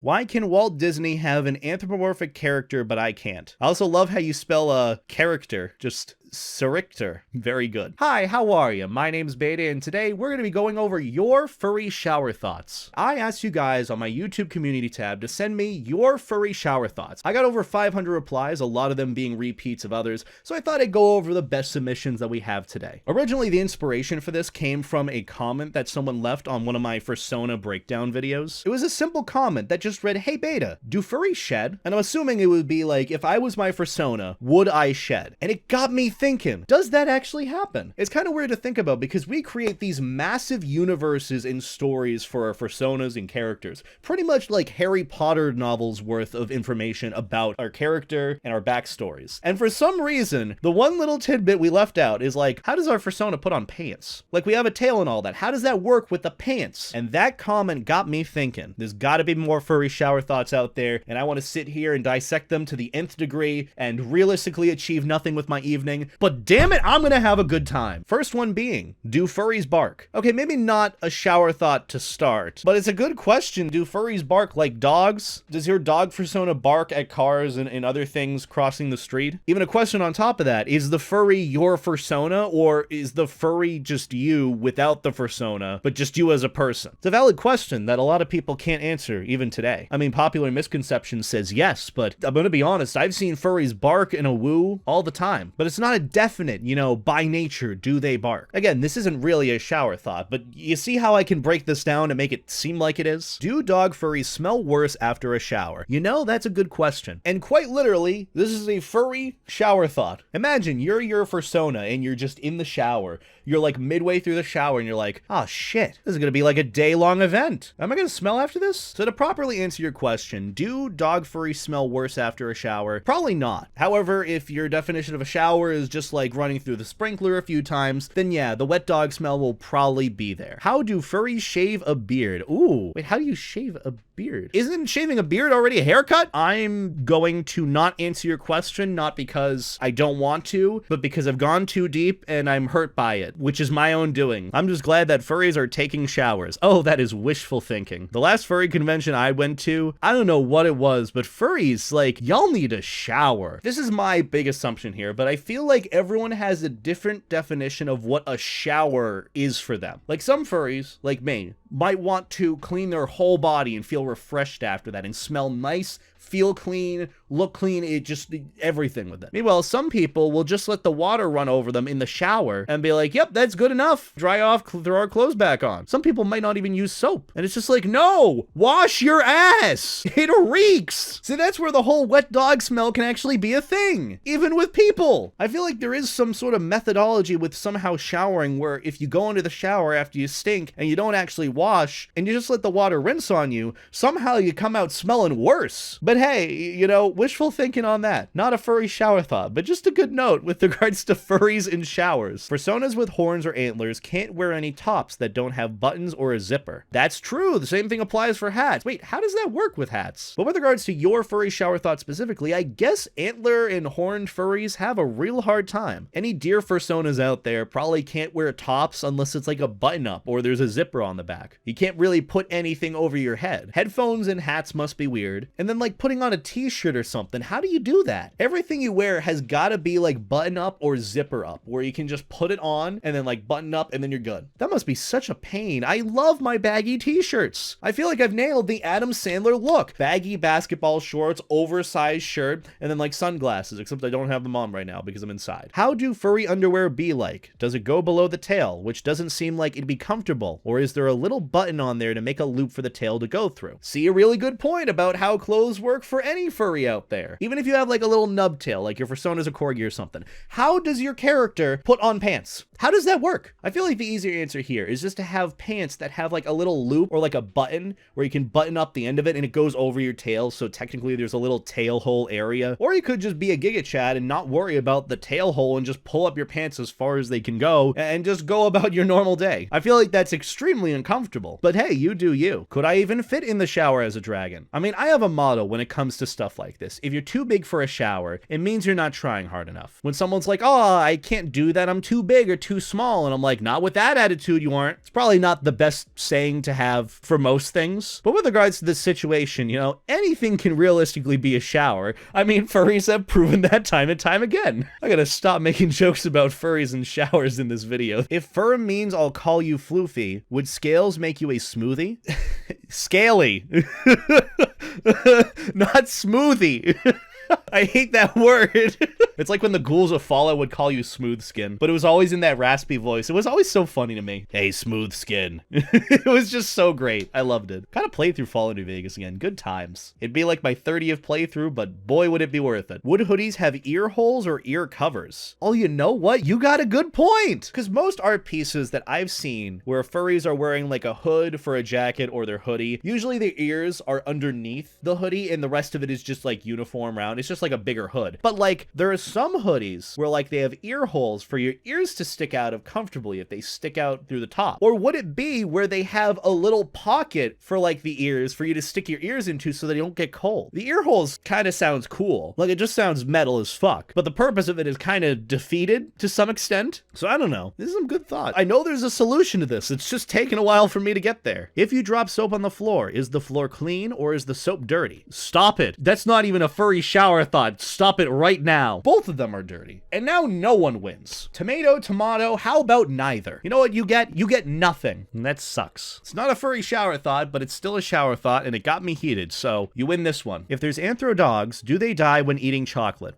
Why can Walt Disney have an anthropomorphic character, but I can't? I also love how you spell character, just Saricter. Very good. Hi, how are you? My name's Beta, and today we're going to be going over your furry shower thoughts. I asked you guys on my YouTube community tab to send me your furry shower thoughts. I got over 500 replies, a lot of them being repeats of others, so I thought I'd go over the best submissions that we have today. Originally, the inspiration for this came from a comment that someone left on one of my FURSONA breakdown videos. It was a simple comment that just read, "Hey Beta, do furries shed?" And I'm assuming it would be like, if I was my FURSONA, would I shed? And it got me thinking, does that actually happen? It's kind of weird to think about because we create these massive universes and stories for our FURSONAs and characters. Pretty much like Harry Potter novels worth of information about our character and our backstories. And for some reason, the one little tidbit we left out is like, how does our FURSONA put on pants? Like, we have a tail and all that. How does that work with the pants? And that comment got me thinking, there's gotta be more furry shower thoughts out there, and I want to sit here and dissect them to the nth degree and realistically achieve nothing with my evening. But damn it, I'm gonna have a good time. First one being, do furries bark? Okay, maybe not a shower thought to start, but it's a good question. Do furries bark like dogs? Does your dog FURSONA bark at cars and other things crossing the street? Even a question on top of that, is the furry your FURSONA, or is the furry just you without the FURSONA, but just you as a person? It's a valid question that a lot of people can't answer even today. I mean, popular misconception says yes, but I'm gonna be honest, I've seen furries bark in a woo all the time, but it's not a definite, by nature, do they bark? Again, this isn't really a shower thought, but you see how I can break this down and make it seem like it is? Do dog furries smell worse after a shower? That's a good question. And quite literally, this is a furry shower thought. Imagine you're your FURSONA and you're just in the shower. You're like midway through the shower and you're like, oh shit, this is gonna be like a day-long event. Am I gonna smell after this? So to properly answer your question, do dog furries smell worse after a shower? Probably not. However, if your definition of a shower is just like running through the sprinkler a few times, then yeah, the wet dog smell will probably be there. How do furries shave a beard? Ooh, wait, how do you shave a beard? Isn't shaving a beard already a haircut? I'm going to not answer your question, not because I don't want to, but because I've gone too deep and I'm hurt by it, which is my own doing. I'm just glad that furries are taking showers. Oh, that is wishful thinking. The last furry convention I went to, I don't know what it was, but furries, like, y'all need a shower. This is my big assumption here, but I feel like everyone has a different definition of what a shower is for them. Like, some furries, like me, might want to clean their whole body and feel refreshed after that and smell nice, feel clean, look clean, it just everything with it. Meanwhile, some people will just let the water run over them in the shower and be like, yep, that's good enough. Dry off, throw our clothes back on. Some people might not even use soap. And it's just like, no, wash your ass. It reeks. See, that's where the whole wet dog smell can actually be a thing, even with people. I feel like there is some sort of methodology with somehow showering where if you go into the shower after you stink and you don't actually wash and you just let the water rinse on you, somehow you come out smelling worse. But hey, wishful thinking on that. Not a furry shower thought, but just a good note with regards to furries in showers. FURSONAs with horns or antlers can't wear any tops that don't have buttons or a zipper. That's true. The same thing applies for hats. Wait, how does that work with hats? But with regards to your furry shower thought specifically, I guess antler and horned furries have a real hard time. Any deer FURSONAs out there probably can't wear tops unless it's like a button up or there's a zipper on the back. You can't really put anything over your head. Headphones and hats must be weird. And then like putting on a t-shirt or something, how do you do that? Everything you wear has got to be like button up or zipper up, where you can just put it on and then like button up and then you're good. That must be such a pain. I love my baggy t-shirts. I feel like I've nailed the Adam Sandler look. Baggy basketball shorts, oversized shirt, and then like sunglasses, except I don't have them on right now because I'm inside. How do furry underwear be like? Does it go below the tail, which doesn't seem like it'd be comfortable, or is there a little button on there to make a loop for the tail to go through? See, a really good point about how clothes work for any furry out there. Even if you have like a little nub tail, like your FURSONA's a corgi or something, how does your character put on pants? How does that work? I feel like the easier answer here is just to have pants that have like a little loop or like a button where you can button up the end of it and it goes over your tail, so technically there's a little tail hole area. Or you could just be a Giga Chad and not worry about the tail hole and just pull up your pants as far as they can go and just go about your normal day. I feel like that's extremely uncomfortable comfortable. But hey, you do you. Could I even fit in the shower as a dragon? I mean, I have a motto when it comes to stuff like this. If you're too big for a shower, it means you're not trying hard enough. When someone's like, oh, I can't do that, I'm too big or too small, and I'm like, not with that attitude, you aren't. It's probably not the best saying to have for most things. But with regards to this situation, you know, anything can realistically be a shower. I mean, furries have proven that time and time again. I gotta stop making jokes about furries and showers in this video. If fur means I'll call you floofy, would scales make you a smoothie? Scaly. Not smoothie. I hate that word. It's like when the ghouls of Fallout would call you smooth skin, but it was always in that raspy voice. It was always so funny to me. Hey, smooth skin. It was just so great. I loved it. Kind of played through Fallout New Vegas again. Good times. It'd be like my 30th playthrough, but boy, would it be worth it. Would hoodies have ear holes or ear covers? Oh, you know what? You got a good point. Because most art pieces that I've seen where furries are wearing like a hood for a jacket or their hoodie, usually their ears are underneath the hoodie and the rest of it is just like uniform round. It's just like a bigger hood. But like there are some hoodies where like they have ear holes for your ears to stick out of comfortably if they stick out through the top. Or would it be where they have a little pocket for like the ears for you to stick your ears into so they don't get cold? The ear holes kind of sounds cool. Like it just sounds metal as fuck. But the purpose of it is kind of defeated to some extent. So I don't know. This is some good thought. I know there's a solution to this. It's just taken a while for me to get there. If you drop soap on the floor, is the floor clean or is the soap dirty? Stop it. That's not even a furry shower thought. Stop it right now. Both of them are dirty. And now no one wins. Tomato, tomato, how about neither? You know what you get? You get nothing. And that sucks. It's not a furry shower thought, but it's still a shower thought and it got me heated. So you win this one. If there's Anthro dogs, do they die when eating chocolate?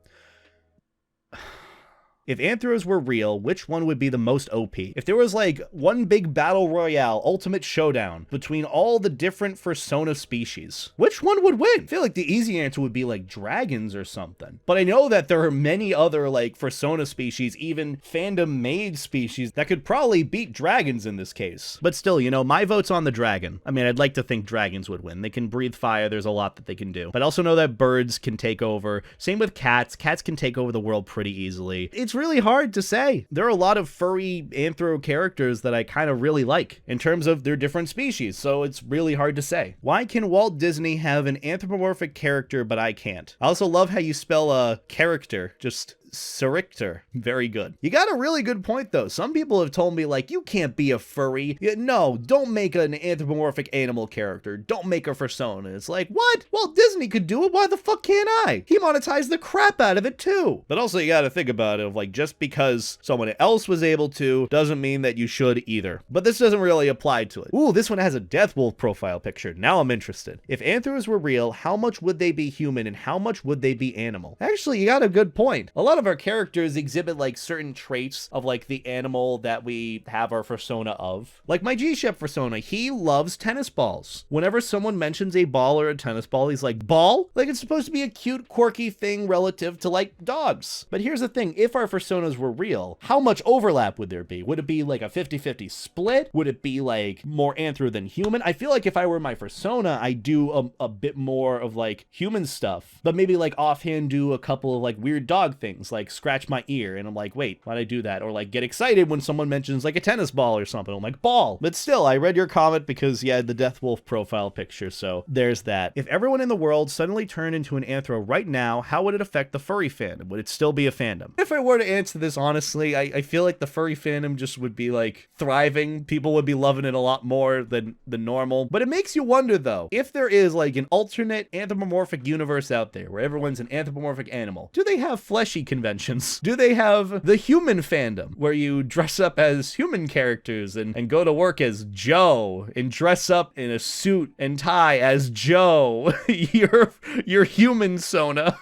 If Anthros were real, which one would be the most OP? If there was like one big battle royale, ultimate showdown between all the different FURSONA species, which one would win? I feel like the easy answer would be like dragons or something. But I know that there are many other like FURSONA species, even fandom made species that could probably beat dragons in this case. But still, you know, my vote's on the dragon. I mean, I'd like to think dragons would win. They can breathe fire. There's a lot that they can do. But I also know that birds can take over. Same with cats. Cats can take over the world pretty easily. It's really hard to say. There are a lot of furry anthro characters that I kind of really like in terms of their different species, so it's really hard to say. Why can Walt Disney have an anthropomorphic character but I can't? I also love how you spell a character, just Sarictor. Very good. You got a really good point though. Some people have told me like, you can't be a furry. No, don't make an anthropomorphic animal character. Don't make a fursona. It's like, what? Well, Disney could do it. Why the fuck can't I? He monetized the crap out of it too. But also you got to think about it of like, just because someone else was able to doesn't mean that you should either. But this doesn't really apply to it. Ooh, this one has a death wolf profile picture. Now I'm interested. If anthros were real, how much would they be human and how much would they be animal? Actually, you got a good point. A lot of our characters exhibit like certain traits of like the animal that we have our fursona of. Like my G-Shep fursona, he loves tennis balls. Whenever someone mentions a ball or a tennis ball, he's like, ball? Like it's supposed to be a cute, quirky thing relative to like dogs. But here's the thing, if our fursonas were real, how much overlap would there be? Would it be like a 50-50 split? Would it be like more anthro than human? I feel like if I were my fursona, I do a bit more of like human stuff, but maybe like offhand do a couple of like weird dog things, like scratch my ear and I'm like, wait, why'd I do that? Or like get excited when someone mentions like a tennis ball or something. I'm like, ball. But still, I read your comment because you had the death wolf profile picture, so there's that. If everyone in the world suddenly turned into an anthro right now, how would it affect the furry fandom? Would it still be a fandom? If I were to answer this honestly, I feel like the furry fandom just would be like thriving. People would be loving it a lot more than normal. But it makes you wonder though, if there is like an alternate anthropomorphic universe out there where everyone's an anthropomorphic animal, do they have fleshy conventions? Do they have the human fandom where you dress up as human characters and go to work as Joe and dress up in a suit and tie as Joe, your human sona?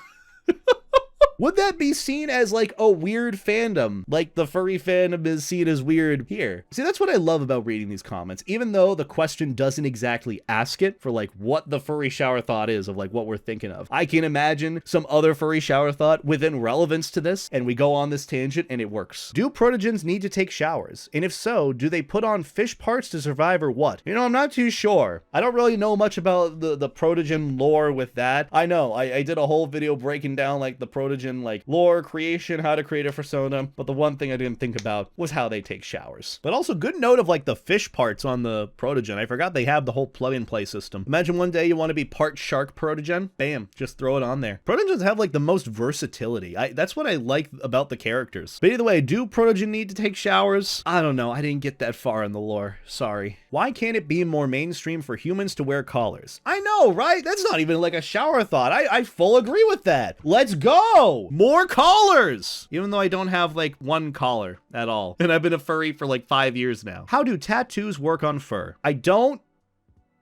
Would that be seen as like a weird fandom? Like the furry fandom is seen as weird here. See, that's what I love about reading these comments. Even though the question doesn't exactly ask it for like what the furry shower thought is of like what we're thinking of. I can imagine some other furry shower thought within relevance to this and we go on this tangent and it works. Do protogens need to take showers? And if so, do they put on fish parts to survive or what? You know, I'm not too sure. I don't really know much about the protogen lore with that. I know, I did a whole video breaking down like the protogen Protogen, like lore, creation, how to create a fursona, but the one thing I didn't think about was how they take showers. But also good note of like the fish parts on the Protogen. I forgot they have the whole plug-and-play system. Imagine one day you want to be part shark Protogen, bam, just throw it on there. Protogens have like the most versatility. That's what I like about the characters. But either way, do Protogen need to take showers? I don't know, I didn't get that far in the lore, sorry. Why can't it be more mainstream for humans to wear collars? I know, right? That's not even like a shower thought. I full agree with that. Let's go! More collars! Even though I don't have like one collar at all. And I've been a furry for like 5 years now. How do tattoos work on fur? I don't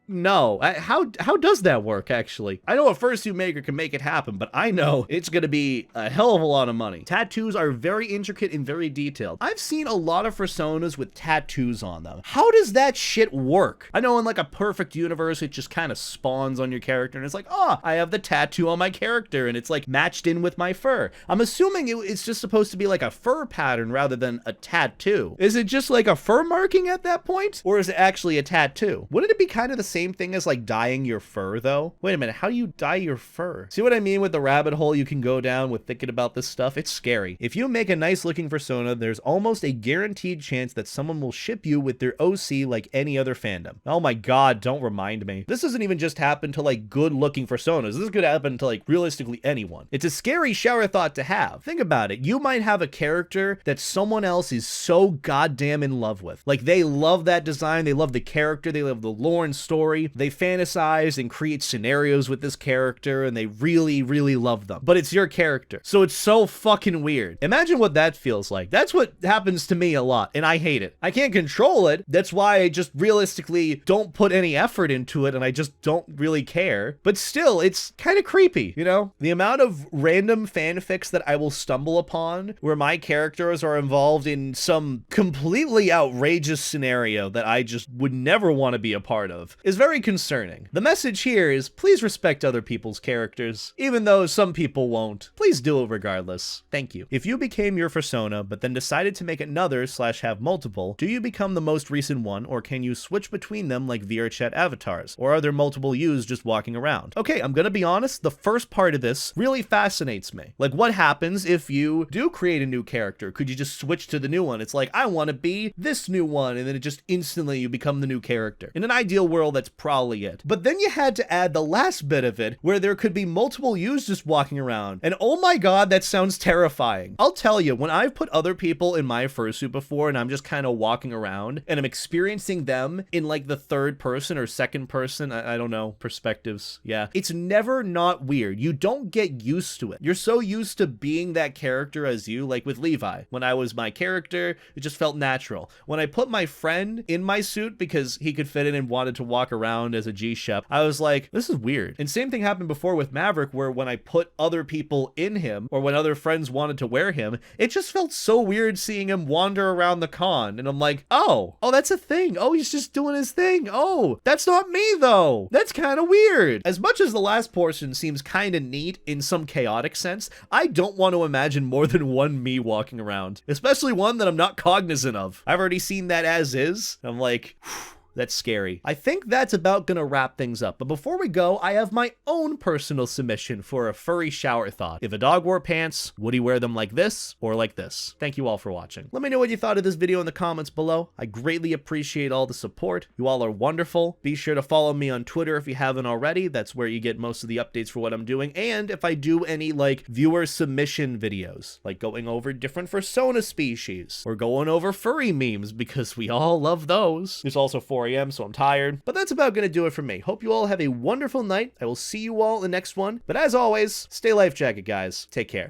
know. How does that work, actually? I know a fursuit maker can make it happen, but I know it's gonna be a hell of a lot of money. Tattoos are very intricate and very detailed. I've seen a lot of fursonas with tattoos on them. How does that shit work? I know in like a perfect universe, it just kind of spawns on your character and it's like, oh, I have the tattoo on my character and it's like matched in with my fur. I'm assuming it's just supposed to be like a fur pattern rather than a tattoo. Is it just like a fur marking at that point? Or is it actually a tattoo? Wouldn't it be kind of the same thing as like dyeing your fur though? Wait a minute, how do you dye your fur? See what I mean with the rabbit hole you can go down with thinking about this stuff? It's scary. If you make a nice looking fursona, there's almost a guaranteed chance that someone will ship you with their OC like any other fandom. Oh my god, don't remind me. This doesn't even just happen to like good looking fursonas. This could happen to like realistically anyone. It's a scary shower thought to have. Think about it. You might have a character that someone else is so goddamn in love with. Like they love that design, they love the character, they love the lore and story. They fantasize and create scenarios with this character and they really, really love them. But it's your character. So it's so fucking weird. Imagine what that feels like. That's what happens to me a lot and I hate it. I can't control it. That's why I just realistically don't put any effort into it and I just don't really care. But still, it's kind of creepy, you know? The amount of random fanfics that I will stumble upon where my characters are involved in some completely outrageous scenario that I just would never want to be a part of is very concerning. The message here is please respect other people's characters, even though some people won't. Please do it regardless. Thank you. If you became your fursona, but then decided to make another / have multiple, do you become the most recent one, or can you switch between them like VRChat avatars? Or are there multiple yous just walking around? Okay, I'm gonna be honest, the first part of this really fascinates me. Like, what happens if you do create a new character? Could you just switch to the new one? It's like, I want to be this new one, and then it just instantly you become the new character. In an ideal world, that's probably it. But then you had to add the last bit of it where there could be multiple yous just walking around. And oh my god, that sounds terrifying. I'll tell you, when I've put other people in my fursuit before and I'm just kind of walking around and I'm experiencing them in like the third person or second person, I don't know, perspectives. Yeah. It's never not weird. You don't get used to it. You're so used to being that character as you, like with Levi. When I was my character, it just felt natural. When I put my friend in my suit because he could fit in and wanted to walk around as a G-Shep, I was like, this is weird. And same thing happened before with Maverick, where when I put other people in him or when other friends wanted to wear him, it just felt so weird seeing him wander around the con. And I'm like, oh, that's a thing. Oh, he's just doing his thing. Oh, that's not me though. That's kind of weird. As much as the last portion seems kind of neat in some chaotic sense, I don't want to imagine more than one me walking around, especially one that I'm not cognizant of. I've already seen that as is. I'm like, whew. That's scary. I think that's about gonna wrap things up, but before we go, I have my own personal submission for a furry shower thought. If a dog wore pants, would he wear them like this or like this? Thank you all for watching. Let me know what you thought of this video in the comments below. I greatly appreciate all the support. You all are wonderful. Be sure to follow me on Twitter if you haven't already. That's where you get most of the updates for what I'm doing, and if I do any like viewer submission videos, like going over different fursona species or going over furry memes, because we all love those. There's also 4 a.m., so I'm tired. But that's about gonna do it for me. Hope you all have a wonderful night. I will see you all in the next one. But as always, stay life jacket, guys. Take care.